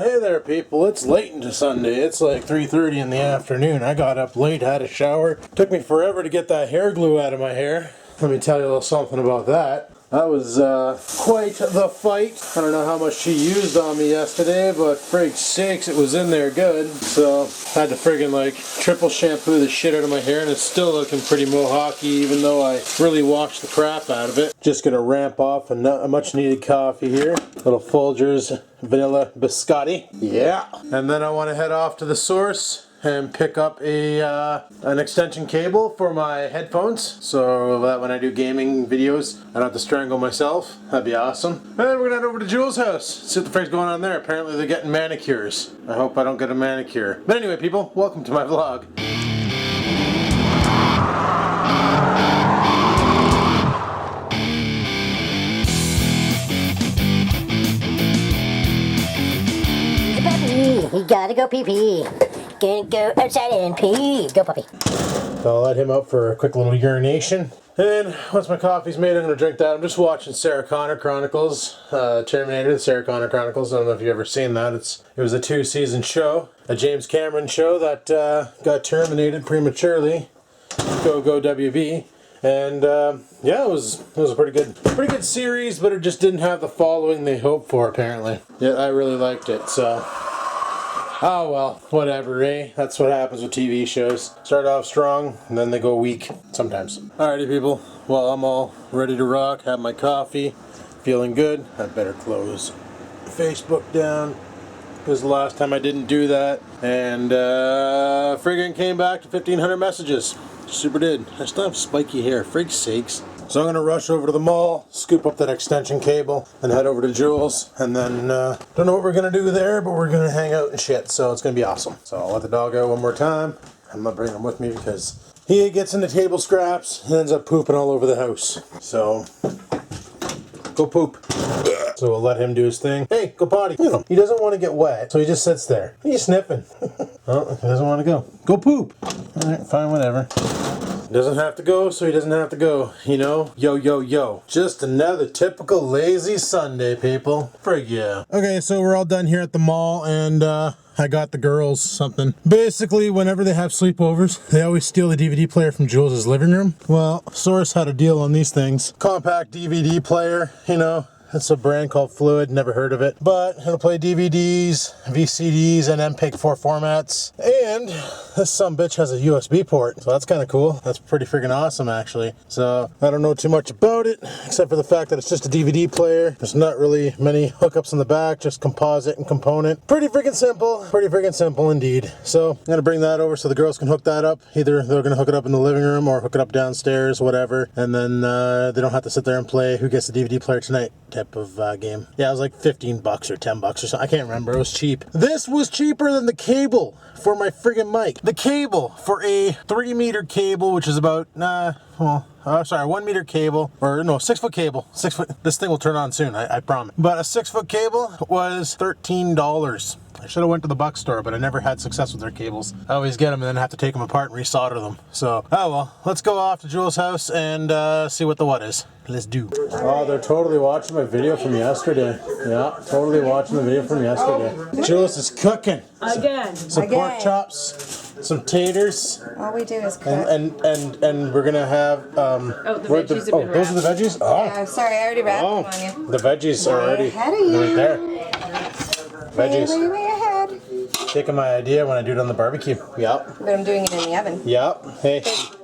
Hey there people, it's late into Sunday. It's like 3:30 in the afternoon. I got up late, had a shower. Took me forever to get that hair glue out of my hair. Let me tell you a little something about that. That was quite the fight. I don't know how much she used on me yesterday, but frig sakes, it was in there good. So I had to friggin' like triple shampoo the shit out of my hair, and it's still looking pretty Mohawk-y, even though I really washed the crap out of it. Just gonna ramp off a much needed coffee here. Little Folgers vanilla biscotti. Yeah. And then I want to head off to the source and pick up an extension cable for my headphones, so that when I do gaming videos I don't have to strangle myself. That'd be awesome. And then we're gonna head over to Jules' house, see what the frick's going on there. Apparently they're getting manicures. I hope I don't get a manicure. But anyway people, welcome to my vlog. You gotta go pee-pee. Gonna go outside and pee. Go puppy. So I'll let him out for a quick little urination. And once my coffee's made, I'm going to drink that. I'm just watching Sarah Connor Chronicles, Terminator, the Sarah Connor Chronicles. I don't know if you've ever seen that. It was a 2-season show, a James Cameron show that got terminated prematurely. Go WB. And yeah, it was a pretty good series, but it just didn't have the following they hoped for apparently. Yeah, I really liked it. So. Oh well, whatever, eh? That's what happens with TV shows. Start off strong, and then they go weak, sometimes. Alrighty people, well I'm all ready to rock, have my coffee, feeling good. I better close Facebook down, because the last time I didn't do that, and friggin' came back to 1,500 messages. Super did. I still have spiky hair, frig sakes. So I'm going to rush over to the mall, scoop up that extension cable, and head over to Jewels. And then, don't know what we're going to do there, but we're going to hang out and shit. So it's going to be awesome. So I'll let the dog out one more time. I'm not bringing him with me because he gets into table scraps and ends up pooping all over the house. So, go poop. So we'll let him do his thing. Hey, go potty. You know, he doesn't want to get wet, so he just sits there. What are you sniffing? Oh, he doesn't want to go. Go poop. All right, fine, whatever. Doesn't have to go, so he doesn't have to go, you know? Yo, yo, yo. Just another typical lazy Sunday, people. Frig yeah. Okay, so we're all done here at the mall, and I got the girls something. Basically, whenever they have sleepovers, they always steal the DVD player from Jules' living room. Well, Source had a deal on these things. Compact DVD player, you know. It's a brand called Fluid, never heard of it. But it'll play DVDs, VCDs, and MPEG-4 formats. And this sumbitch has a USB port, so that's kind of cool. That's pretty freaking awesome, actually. So I don't know too much about it, except for the fact that it's just a DVD player. There's not really many hookups in the back, just composite and component. Pretty freaking simple indeed. So I'm gonna bring that over so the girls can hook that up. Either they're gonna hook it up in the living room or hook it up downstairs, whatever. And then they don't have to sit there and play who gets the DVD player tonight type of game. Yeah, it was like 15 bucks or 10 bucks or something. I can't remember. It was cheap. This was cheaper than the cable for my friggin' mic. The cable for a 3-meter cable, which is about, 1 meter cable, or no, 6 foot cable. 6 foot, this thing will turn on soon, I promise. But a 6 foot cable was $13. I should have went to the Buck store, but I never had success with their cables. I always get them and then have to take them apart and resolder them. So, oh well, let's go off to Jules' house and see what the what is. Let's do. Oh, they're totally watching my video from yesterday. Yeah, totally watching the video from yesterday. Jules is cooking. Again. Some pork chops, some taters. All we do is cook. And we're gonna have the veggies have been those are the veggies? Oh. Yeah, sorry, I already wrapped them on you. The veggies are already ahead of you. right there. Veggies. Way ahead. Taking my idea when I do it on the barbecue. Yep. But I'm doing it in the oven. Yep. Hey.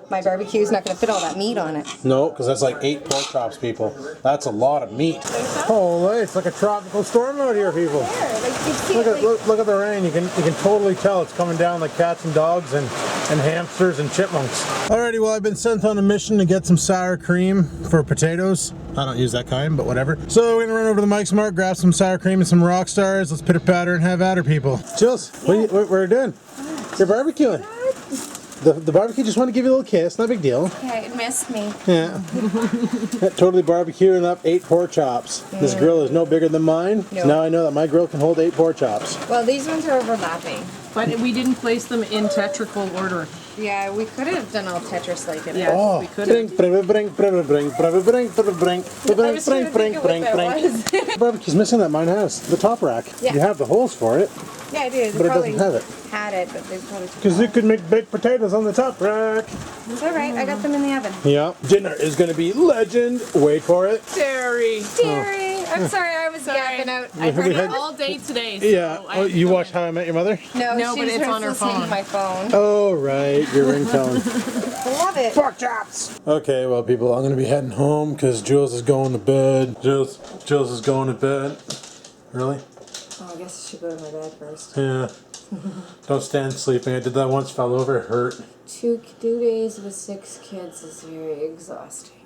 My barbecue's not going to fit all that meat on it. No, because that's like 8 pork chops, people. That's a lot of meat. Holy, it's like a tropical storm out here, people. Look at the rain. You can totally tell it's coming down like cats and dogs and hamsters and chipmunks. Alrighty, well I've been sent on a mission to get some sour cream for potatoes. I don't use that kind, but whatever. So we're gonna run over to the Mike's Mart, grab some sour cream and some rock stars. Let's pitter patter and have at her, people. Jules, what are you doing? You're barbecuing. The barbecue just wanted to give you a little kiss, not a big deal. Yeah, it missed me. Yeah. Totally barbecuing up 8 pork chops. Yeah. This grill is no bigger than mine. No. So now I know that my grill can hold 8 pork chops. Well, these ones are overlapping. But we didn't place them in tetracal order. Yeah, we could have done all Tetris like it. Yeah. Oh, We could've. Barbecue's missing at mine house. The top rack. Yeah. You have the holes for it, Yeah, I did. but it doesn't have it. Had it, but they probably took Because it you could make baked potatoes on the top rack. off. It's alright, I got them in the oven. Yeah. Dinner is going to be legend. Wait for it. Terry. Terry, I'm sorry, I was gapping out. I heard we it had- all day today. So Yeah. I Oh, had to you go watched in. How I Met Your Mother? No, but she's it's on her listening phone. to my phone. Oh, right. Your ringtone. I love it. Pork chops. Okay, well, people, I'm going to be heading home because Jules is going to bed. Jules is going to bed. Really? Oh, I guess I should go to my bed first. Yeah. Don't stand sleeping. I did that once, fell over, it hurt. 2 days with 6 kids is very exhausting.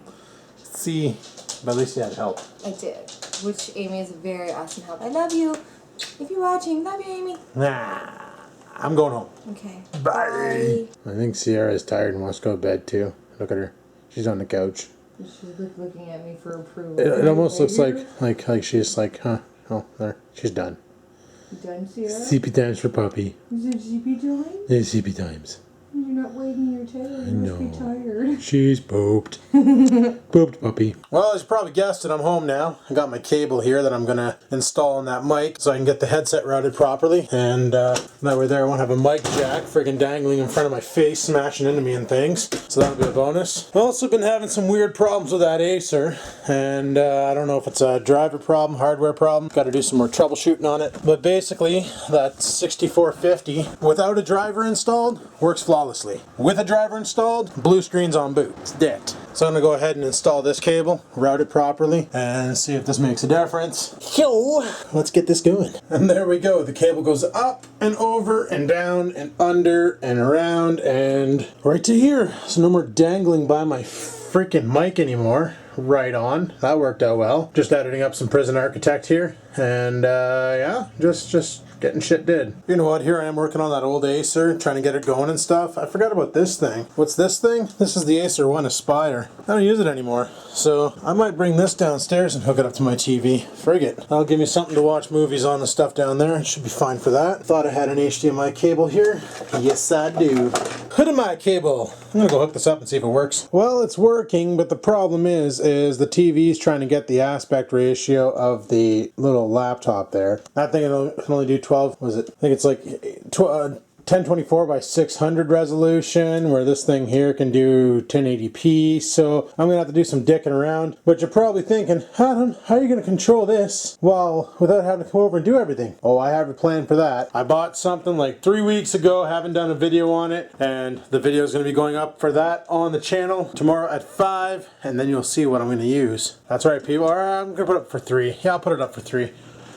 See, but at least you had help. I did, which Amy is a very awesome help. I love you. If you're watching, love you, Amy. Nah, I'm going home. Okay. Bye. I think Sierra is tired and wants to go to bed too. Look at her. She's on the couch. She's looking at me for approval. It almost looks like she's like, huh? Oh, there. She's done. You done, Sierra? CP times for puppy. Is it GP time? It's CP times. You're not wagging your tail. You must be tired. She's pooped. Pooped puppy. Well, as you probably guessed it, I'm home now. I got my cable here that I'm going to install on that mic so I can get the headset routed properly. And that way there I won't have a mic jack friggin' dangling in front of my face, smashing into me and things. So that'll be a bonus. I've also been having some weird problems with that Acer. And I don't know if it's a driver problem, hardware problem. Got to do some more troubleshooting on it. But basically, that 6450 without a driver installed works flawlessly. With a driver installed, blue screen's on boot. It's dead. So I'm going to go ahead and install this cable, route it properly, and see if this makes a difference. Yo, let's get this going. And there we go. The cable goes up and over and down and under and around and right to here. So no more dangling by my freaking mic anymore. Right on. That worked out well. Just editing up some Prison Architect here. And yeah, just getting shit did. You know what, here I am working on that old Acer, trying to get it going and stuff. I forgot about this thing. What's this thing? This is the Acer 1 Aspire. I don't use it anymore. So I might bring this downstairs and hook it up to my TV. Frig it. That'll give me something to watch movies on and stuff down there. It should be fine for that. Thought I had an HDMI cable here. Yes, I do. HDMI cable. I'm gonna go hook this up and see if it works. Well, it's working, but the problem is the TV's trying to get the aspect ratio of the little laptop there. That thing can only do 12, was it? I think it's like 1024 by 600 resolution, where this thing here can do 1080p. So I'm gonna have to do some dicking around. But you're probably thinking, how are you gonna control this without having to come over and do everything? Oh, I have a plan for that. I bought something like 3 weeks ago, haven't done a video on it, and the video is gonna be going up for that on the channel tomorrow at 5, and then you'll see what I'm gonna use. That's right, people. Or I'm gonna put it up for 3. Yeah, I'll put it up for 3.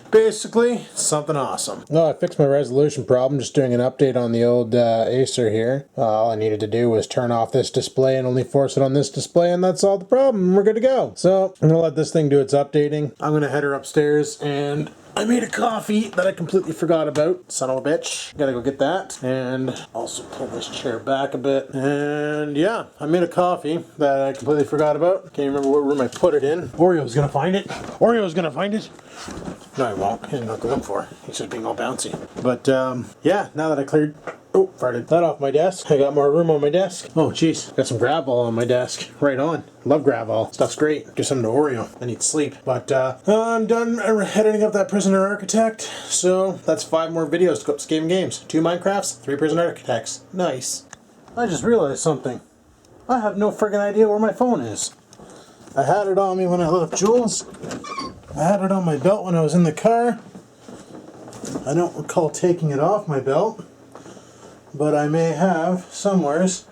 Basically, something awesome. No, I fixed my resolution problem, just doing an update on the old Acer here. All I needed to do was turn off this display and only force it on this display, and that's all the problem. We're good to go. So, I'm gonna let this thing do its updating. I'm gonna head her upstairs, and I made a coffee that I completely forgot about. Son of a bitch. Gotta go get that. And also pull this chair back a bit. And yeah, I made a coffee that I completely forgot about. Can't remember what room I put it in. Oreo's gonna find it. Oreo's gonna find it. No, he won't. He's not going for it. He's just being all bouncy. But yeah, now that I cleared farted that off my desk, I got more room on my desk. Oh jeez, got some Gravol on my desk. Right on. Love Gravol. Stuff's great. Give some to Oreo. I need sleep. But I'm done editing up that Prisoner Architect. So that's 5 more videos to go up to Game Games. 2 Minecrafts, 3 Prisoner Architects. Nice. I just realized something. I have no friggin' idea where my phone is. I had it on me when I left Jules. I had it on my belt when I was in the car. I don't recall taking it off my belt, but I may have somewheres.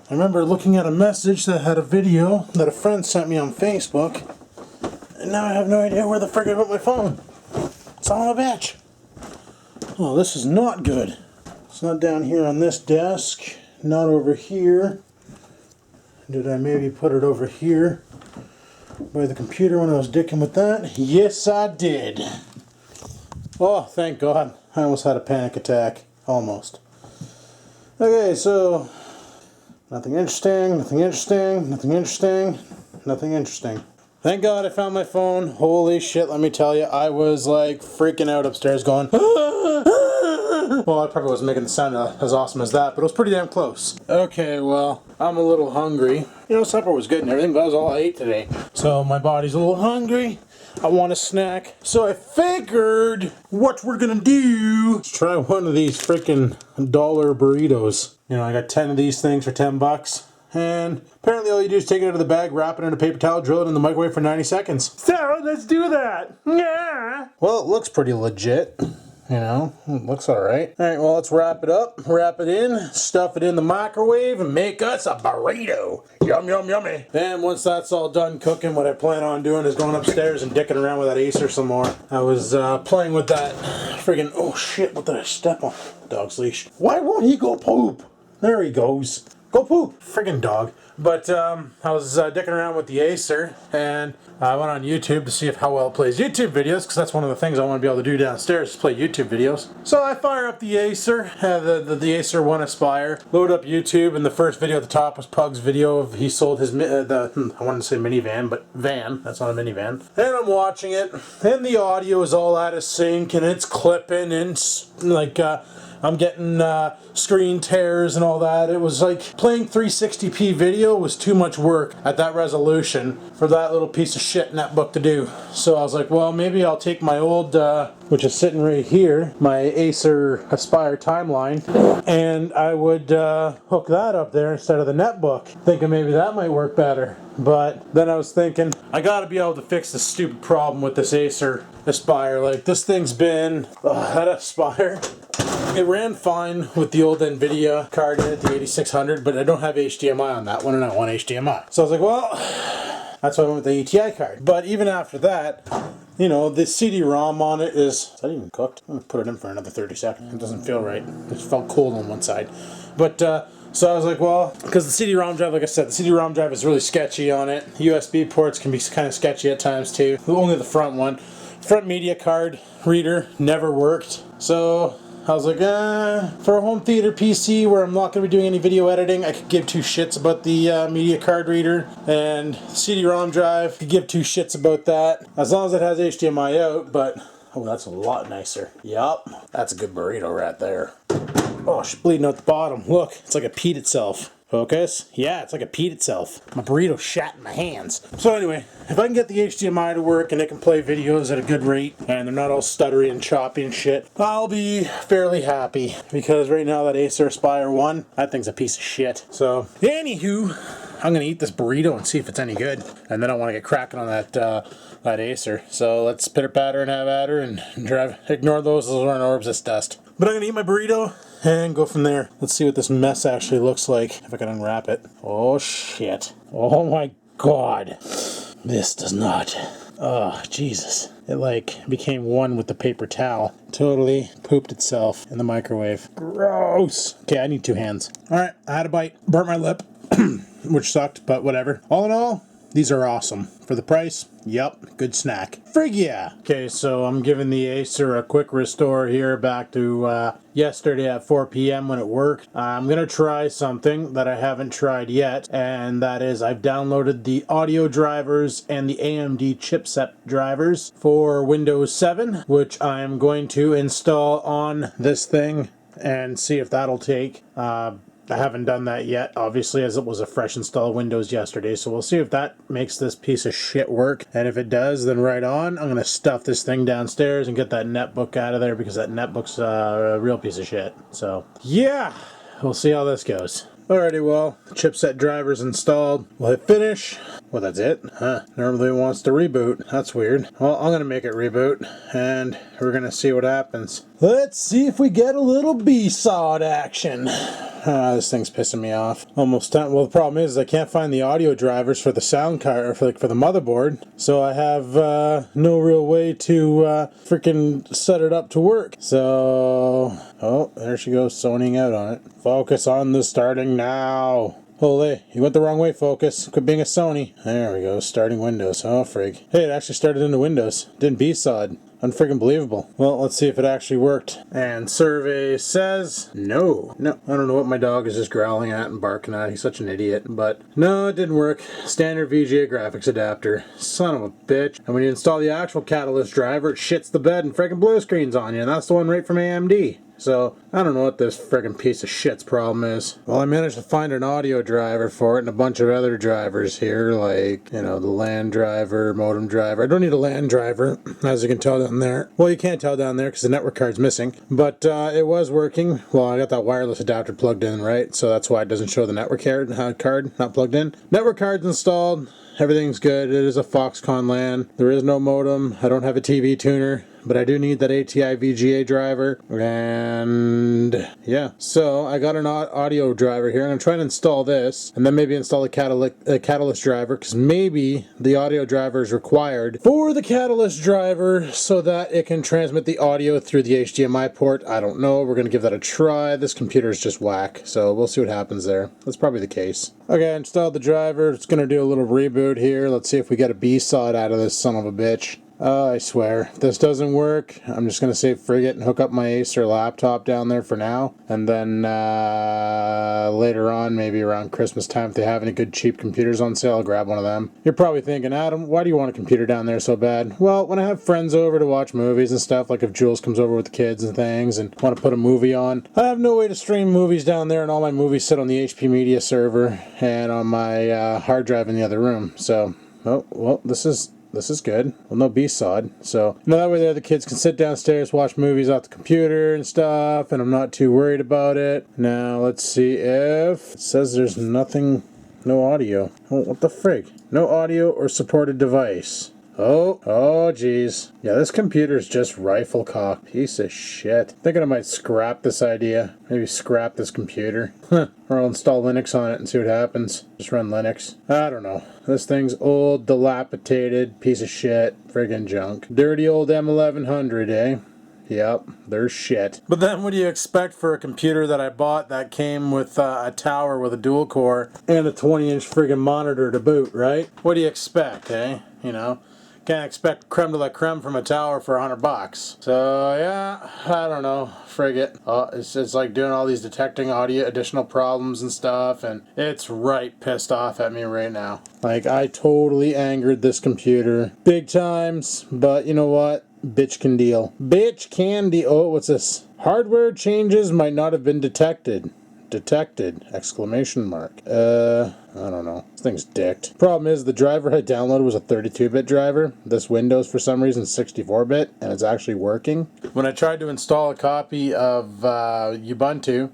I remember looking at a message that had a video that a friend sent me on Facebook, and now I have no idea where the frick I put my phone. Son of a bitch. Oh, this is not good. It's not down here on this desk, not over here. Did I maybe put it over here by the computer when I was dicking with that? Yes, I did. Oh, thank God. I almost had a panic attack. Almost. Okay, so nothing interesting, nothing interesting, nothing interesting, nothing interesting. Thank God I found my phone. Holy shit, let me tell you, I was like freaking out upstairs going, Well, I probably wasn't making the sound as awesome as that, but it was pretty damn close. Okay, well, I'm a little hungry. You know, supper was good and everything, but that was all I ate today. So my body's a little hungry. I want a snack. So I figured what we're gonna do is try one of these freaking dollar burritos. You know, I got 10 of these things for 10 bucks. And apparently all you do is take it out of the bag, wrap it in a paper towel, drill it in the microwave for 90 seconds. So let's do that. Yeah. Well, it looks pretty legit. You know, it looks alright. Alright, well, let's wrap it up, wrap it in, stuff it in the microwave, and make us a burrito. Yum, yum, yummy. Then once that's all done cooking, what I plan on doing is going upstairs and dicking around with that acer some more. I was playing with that friggin', oh shit, what did I step on? Dog's leash. Why won't he go poop? There he goes. Go poop. Friggin' dog. But I was dicking around with the acer, and I went on YouTube to see how well it plays YouTube videos, because that's one of the things I want to be able to do downstairs, is play YouTube videos. So I fire up the acer, the acer 1 Aspire, load up YouTube, and the first video at the top was Pug's video of he sold his, I wanted to say minivan, but van, that's not a minivan. And I'm watching it, and the audio is all out of sync, and it's clipping, and like, I'm getting screen tears and all that. It was like playing 360p video was too much work at that resolution for that little piece of shit netbook to do. So I was like, well, maybe I'll take my old, which is sitting right here, my Acer Aspire timeline, and I would hook that up there instead of the netbook, thinking maybe that might work better. But then I was thinking, I gotta be able to fix this stupid problem with this Acer Aspire. Like, this thing's been, that Aspire, it ran fine with the old NVIDIA card in it, the 8600, but I don't have HDMI on that one, and I want HDMI. So I was like, well, that's why I went with the ATI card. But even after that, you know, the CD-ROM on it is that even cooked? I'm gonna put it in for another 30 seconds. It doesn't feel right. It felt cold on one side. But, so I was like, well, because the CD-ROM drive, like I said, the CD-ROM drive is really sketchy on it. USB ports can be kind of sketchy at times too. Only the front one. Front media card reader never worked. So I was like, for a home theater PC where I'm not going to be doing any video editing, I could give two shits about the media card reader, and CD-ROM drive, could give two shits about that, as long as it has HDMI out. But, oh, that's a lot nicer. Yup, that's a good burrito right there. Oh, she's bleeding out the bottom. Look, it's like it peed itself. Focus. Yeah, it's like it peed itself. My burrito shat in my hands. So anyway, if I can get the HDMI to work and it can play videos at a good rate and they're not all stuttery and choppy and shit, I'll be fairly happy. Because right now that Acer Aspire 1, that thing's a piece of shit. So, anywho, I'm gonna eat this burrito and see if it's any good. And then I want to get cracking on that Acer. So let's pitter patter and have at her and ignore those little orbs of dust. But I'm gonna eat my burrito and go from there. Let's see what this mess actually looks like, if I can unwrap it. Oh shit. Oh my god. This does not. Oh, Jesus. It like became one with the paper towel. Totally pooped itself in the microwave. Gross. Okay, I need two hands. Alright, I had a bite. Burnt my lip. Which sucked, but whatever. All in all, these are awesome. For the price, yep, good snack. Frig yeah! Okay, so I'm giving the Acer a quick restore here back to yesterday at 4 p.m. when it worked. I'm gonna try something that I haven't tried yet, and that is I've downloaded the audio drivers and the AMD chipset drivers for Windows 7, which I'm going to install on this thing and see if that'll take. I haven't done that yet, obviously, as it was a fresh install of Windows yesterday, so we'll see if that makes this piece of shit work. And if it does, then right on, I'm going to stuff this thing downstairs and get that netbook out of there, because that netbook's a real piece of shit. So, yeah, we'll see how this goes. Alrighty, well, chipset driver's installed. We'll hit finish. Well, that's it. Huh. Normally it wants to reboot. That's weird. Well, I'm going to make it reboot, and we're going to see what happens. Let's see if we get a little B-sawed action. This thing's pissing me off. Almost done. Well, the problem is I can't find the audio drivers for the sound card, or for the motherboard, so I have no real way to freaking set it up to work. So, oh, there she goes, zoning out on it. Focus on the starting now. Holy, you went the wrong way, focus. Quit being a Sony. There we go, starting Windows. Oh, frig. Hey, it actually started into Windows. Didn't B-sawed. Unfriggin' believable. Well, let's see if it actually worked. And survey says no. No, I don't know what my dog is just growling at and barking at. He's such an idiot. But no, it didn't work. Standard VGA graphics adapter. Son of a bitch. And when you install the actual Catalyst driver, it shits the bed and friggin' blue screens on you. And that's the one right from AMD. So, I don't know what this friggin' piece of shit's problem is. Well, I managed to find an audio driver for it and a bunch of other drivers here, like, you know, the LAN driver, modem driver. I don't need a LAN driver, as you can tell down there. Well, you can't tell down there because the network card's missing. But it was working. Well, I got that wireless adapter plugged in, right? So that's why it doesn't show the network card not plugged in. Network card's installed. Everything's good. It is a Foxconn LAN. There is no modem. I don't have a TV tuner, but I do need that ATI VGA driver. And yeah, so I got an audio driver here. I'm going to try and install this, and then maybe install a catalyst driver, because maybe the audio driver is required for the catalyst driver so that it can transmit the audio through the HDMI port. I don't know. We're going to give that a try. This computer is just whack, so we'll see what happens there. That's probably the case. Okay, I installed the driver. It's going to do a little reboot here. Let's see if we get a B-sod out of this son of a bitch. I swear, if this doesn't work, I'm just going to say frig it and hook up my Acer laptop down there for now. And then later on, maybe around Christmas time, if they have any good cheap computers on sale, I'll grab one of them. You're probably thinking, Adam, why do you want a computer down there so bad? Well, when I have friends over to watch movies and stuff, like if Jules comes over with the kids and things and want to put a movie on, I have no way to stream movies down there, and all my movies sit on the HP Media server and on my hard drive in the other room. So, oh, well, this is good. Well, no B-sod. So, that way there the kids can sit downstairs, watch movies off the computer and stuff, and I'm not too worried about it. Now, let's see if it says there's nothing, no audio. Oh, what the frig? No audio or supported device. Oh, geez. Yeah, this computer's just rifle cock. Piece of shit. Thinking I might scrap this idea. Maybe scrap this computer. Or I'll install Linux on it and see what happens. Just run Linux. I don't know. This thing's old, dilapidated, piece of shit. Friggin' junk. Dirty old M1100, eh? Yep, there's shit. But then what do you expect for a computer that I bought that came with a tower with a dual core and a 20-inch friggin' monitor to boot, right? What do you expect, eh? You know? Can't expect creme de la creme from a tower for $100. So yeah, I don't know. Frig it. It's like doing all these detecting audio additional problems and stuff, and it's right pissed off at me right now. Like, I totally angered this computer big times, but you know what? Bitch can deal. Bitch can deal. Oh, what's this? Hardware changes might not have been detected. Detected! Exclamation mark. I don't know. This thing's dicked. Problem is, the driver I downloaded was a 32-bit driver. This Windows, for some reason, is 64-bit, and it's actually working. When I tried to install a copy of Ubuntu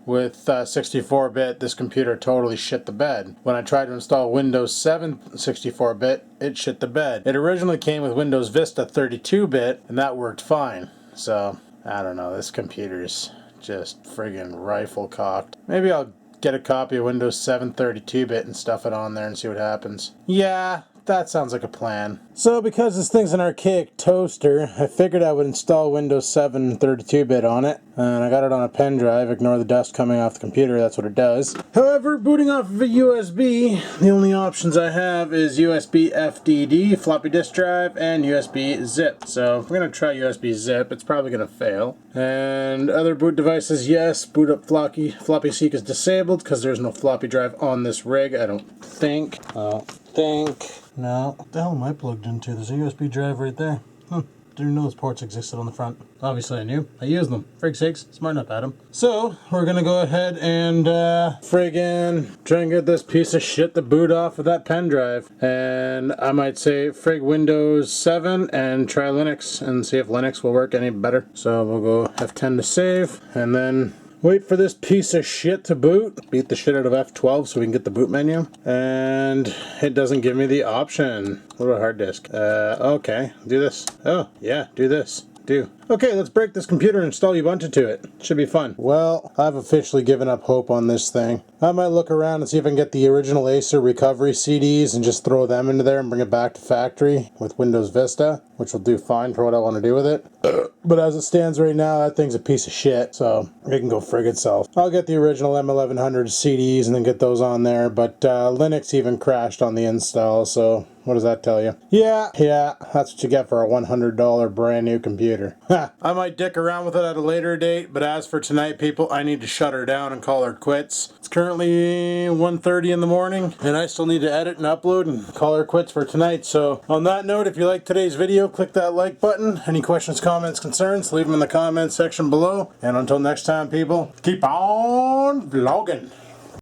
with 64-bit, this computer totally shit the bed. When I tried to install Windows 7 64-bit, it shit the bed. It originally came with Windows Vista 32-bit, and that worked fine. So, I don't know. This computer's just friggin' rifle cocked. Maybe I'll get a copy of Windows 7 32-bit and stuff it on there and see what happens. Yeah, that sounds like a plan. So because this thing's an archaic toaster, I figured I would install Windows 7 32-bit on it. And I got it on a pen drive. Ignore the dust coming off the computer, that's what it does. However, booting off of a USB, the only options I have is USB FDD, floppy disk drive, and USB zip. So if we're going to try USB zip, it's probably going to fail. And other boot devices, yes, boot up floppy seek is disabled because there's no floppy drive on this rig, I don't think. No. What the hell am I plugged into? There's a USB drive right there. Didn't know those ports existed on the front. Obviously I knew. I use them. Frig sakes. Smart enough, Adam. So, we're gonna go ahead and friggin' try and get this piece of shit to boot off of that pen drive. And I might say frig Windows 7 and try Linux and see if Linux will work any better. So we'll go F10 to save and then wait for this piece of shit to boot. Beat the shit out of F12 so we can get the boot menu. And it doesn't give me the option. What about hard disk? Okay, do this. Oh, yeah, do this. Okay, let's break this computer and install Ubuntu to it. Should be fun. Well, I've officially given up hope on this thing. I might look around and see if I can get the original Acer recovery CDs and just throw them into there and bring it back to factory with Windows Vista, which will do fine for what I want to do with it. But as it stands right now, that thing's a piece of shit, so it can go frig itself. I'll get the original M1100 CDs and then get those on there, but Linux even crashed on the install, so what does that tell you? Yeah, that's what you get for a $100 brand new computer. I might dick around with it at a later date, but as for tonight, people, I need to shut her down and call her quits. It's currently 1:30 in the morning, and I still need to edit and upload and call her quits for tonight. So on that note, if you like today's video, click that like button. Any questions, comments, concerns, leave them in the comments section below. And until next time, people, keep on vlogging.